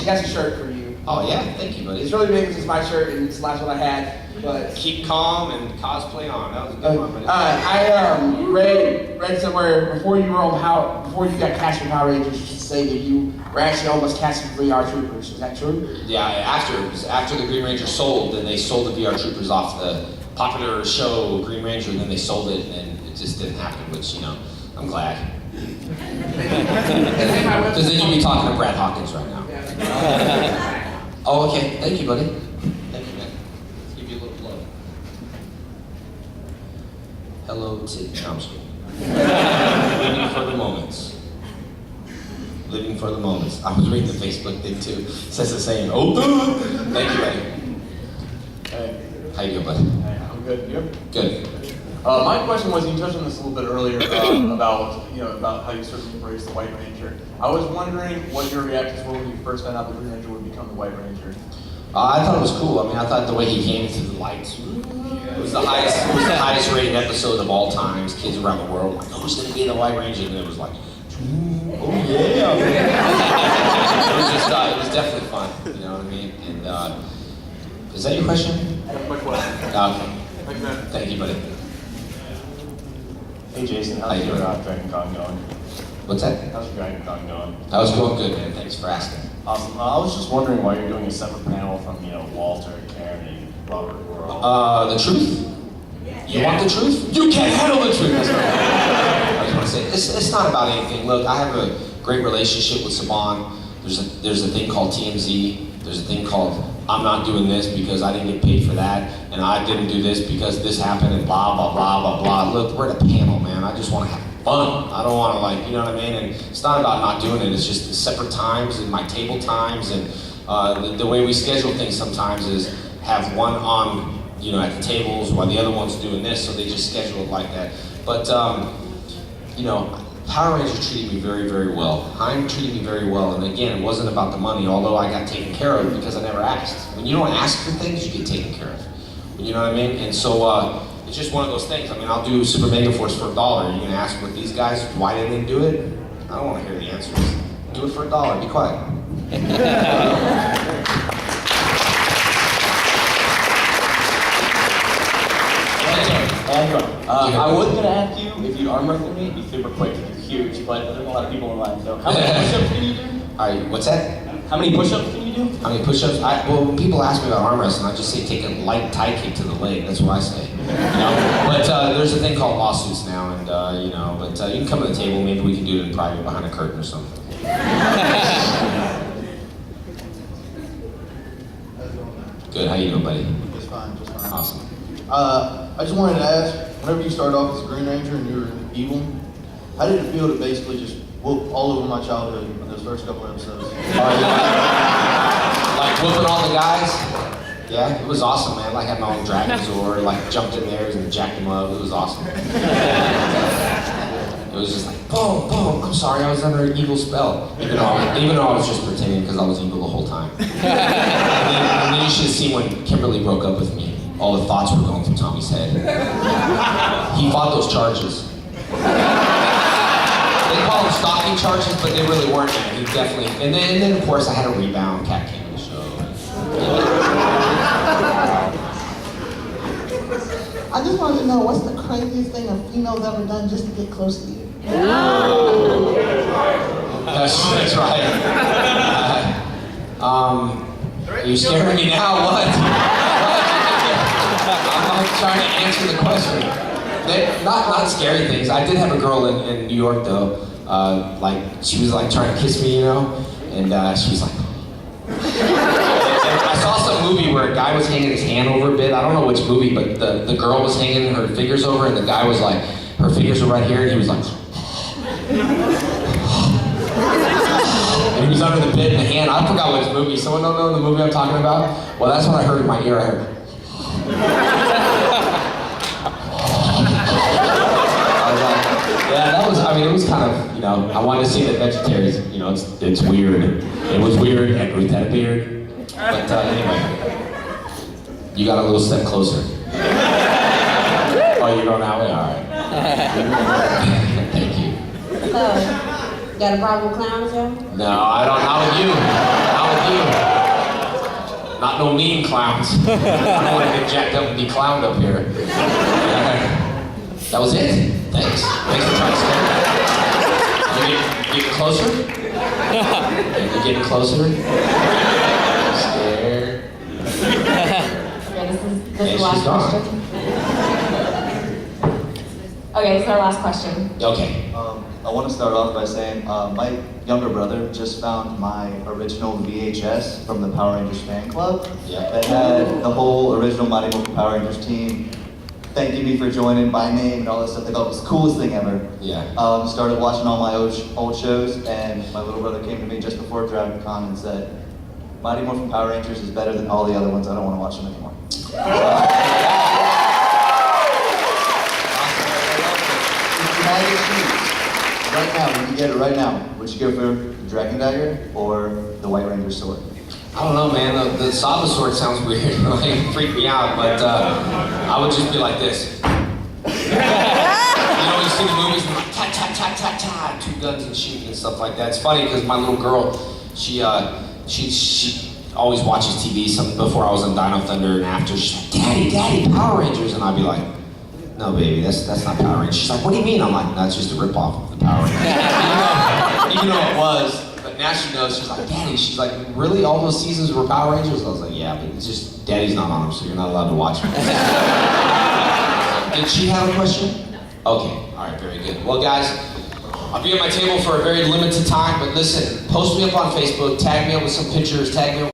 He got a shirt for you. Oh yeah, thank you, buddy. It's really big because it's my shirt and it's the last one I had. But keep calm and cosplay on. That was a good one, buddy. I read somewhere before you got cast for Power Rangers, you should say that you were actually almost casted for VR Troopers. Is that true? Yeah, after the Green Ranger sold, then they sold the VR Troopers off the popular show Green Ranger, and then they sold it, and it just didn't happen. Which I'm glad. Because then you'd be talking to Brad Hawkins right now. Oh, okay. Thank you, buddy. Thank you, man. Let's give you a little blow. Hello, Sid Chomsky. Living for the moments. Living for the moments. I was reading the Facebook thing too. It says the same. Oh, thank you, buddy. Hey. How you doing, buddy? Hey, I'm good. You? Good. My question was, you touched on this a little bit earlier about how you sort of embrace the White Ranger. I was wondering what your reactions were when you first found out the Green Ranger would become the White Ranger. I thought it was cool. I mean, I thought the way he came through the lights. It was the highest rated episode of all times. Kids around the world were like, who's going to be the White Ranger? And it was like, oh yeah. It was definitely fun. You know what I mean? And is that your question? That's my question. Okay. Thank you, man. Thank you, buddy. Hey Jason, How how's you your doing? Dragon Con going? What's that? How's your Dragon Con going? That was going good, man. Thanks for asking. Awesome. I was just wondering why you're doing a separate panel from, Walter, Karen, and Robert. The truth? You want the truth? You can't handle the truth. That's what I just want to say. It's not about anything. Look, I have a great relationship with Saban. There's a thing called TMZ. There's a thing called I'm not doing this because I didn't get paid for that, and I didn't do this because this happened, and blah, blah, blah, blah, blah. Look, we're at a panel, man. I just want to have fun. I don't want to you know what I mean? And it's not about not doing it. It's just the separate times and my table times, and the way we schedule things sometimes is have one on, at the tables while the other one's doing this, so they just schedule it like that. But, Power Rangers treated me very, very well. Heim treated me very well, and again, it wasn't about the money, although I got taken care of because I never asked. When you don't ask for things, you get taken care of. You know what I mean? And so, it's just one of those things. I mean, I'll do Super Mega Force for $1. You're gonna ask what these guys, why didn't they do it? I don't wanna hear the answers. Do it for $1, be quiet. I was going to ask you if you'd arm wrestle me. It'd be super quick because you're huge, but there's a lot of people in line. So how many push-ups can you do? Alright, what's that? How many push-ups can you do? How many push-ups? Well, when people ask me about arm wrestling, I just say take a light tie kick to the leg. That's what I say. But there's a thing called lawsuits now, and you can come to the table. Maybe we can do it in private behind a curtain or something. Good. How you doing, buddy? Just fine, just fine. Awesome. I just wanted to ask, whenever you started off as a Green Ranger and you were evil, how did it feel to basically just whoop all over my childhood in those first couple episodes? Like whooping all the guys? Yeah, it was awesome, man. Like having my own dragons or like jumped in there and jacked them up. It was awesome. It was just like, boom, boom. I'm sorry, I was under an evil spell. Even though I was just pretending because I was evil the whole time. And then you should have seen when Kimberly broke up with me. All the thoughts were going through Tommy's head. He fought those charges. They call them stalking charges, but they really weren't, man. He definitely, and then of course I had a rebound. Cat came to the show. I just wanted to know, what's the craziest thing a female's ever done just to get close to you? That's right. Are you scaring me now? What? I'm trying to answer the question. Not scary things. I did have a girl in New York though. She was like trying to kiss me, and she was like. I saw some movie where a guy was hanging his hand over a bit. I don't know which movie, but the girl was hanging her fingers over, and the guy was like, her fingers were right here, and he was like. And he was under the bit in the hand. I forgot which movie. Someone don't know the movie I'm talking about? Well, that's what I heard in my ear. I heard. Yeah, it was kind of, I wanted to see that vegetarians, it's weird. It was weird, and Ruth had a beard. But anyway, you got a little step closer. Oh, you're going that way? All right. Thank you. So, got a problem with clowns, Joe? No, I don't. Not with you. Not with you. Not no mean clowns. I don't want to get jacked up and be clowned up here. That was it. Thanks. Thanks for trying to scare me. Getting closer? You're getting closer? I'm scared. Okay, this is Hey, the last she's gone. question. Okay, this is our last question. Okay. I want to start off by saying my younger brother just found my original VHS from the Power Rangers fan club. Yeah. That had the whole original Mighty Morphin Power Rangers team thanking me for joining by name and all that stuff. They thought it was the coolest thing ever. Yeah. Started watching all my old shows, and my little brother came to me just before DragonCon and said, Mighty Morphin Power Rangers is better than all the other ones. I don't want to watch them anymore. Right now, when you get it right now, would you go for the Dragon Dagger or the White Ranger sword? I don't know, man. The Saba sword sounds weird. Like, it freaked me out, but I would just be like this. You know, you see the movies, and like, ta ta ta ta ta, two guns and shooting and stuff like that. It's funny because my little girl, she always watches TV. Something before I was on Dino Thunder and after, she's like, Daddy, Power Rangers, and I'd be like, no, baby, that's not Power Rangers. She's like, what do you mean? I'm like, that's just a ripoff of the Power Rangers. even though it was, but now she knows. She's like, Daddy, she's like, really? All those seasons were Power Rangers? I was like, yeah, but it's just, Daddy's not on them, so you're not allowed to watch them. Did she have a question? Okay, all right, very good. Well, guys, I'll be at my table for a very limited time, but listen, post me up on Facebook, tag me up with some pictures, tag me up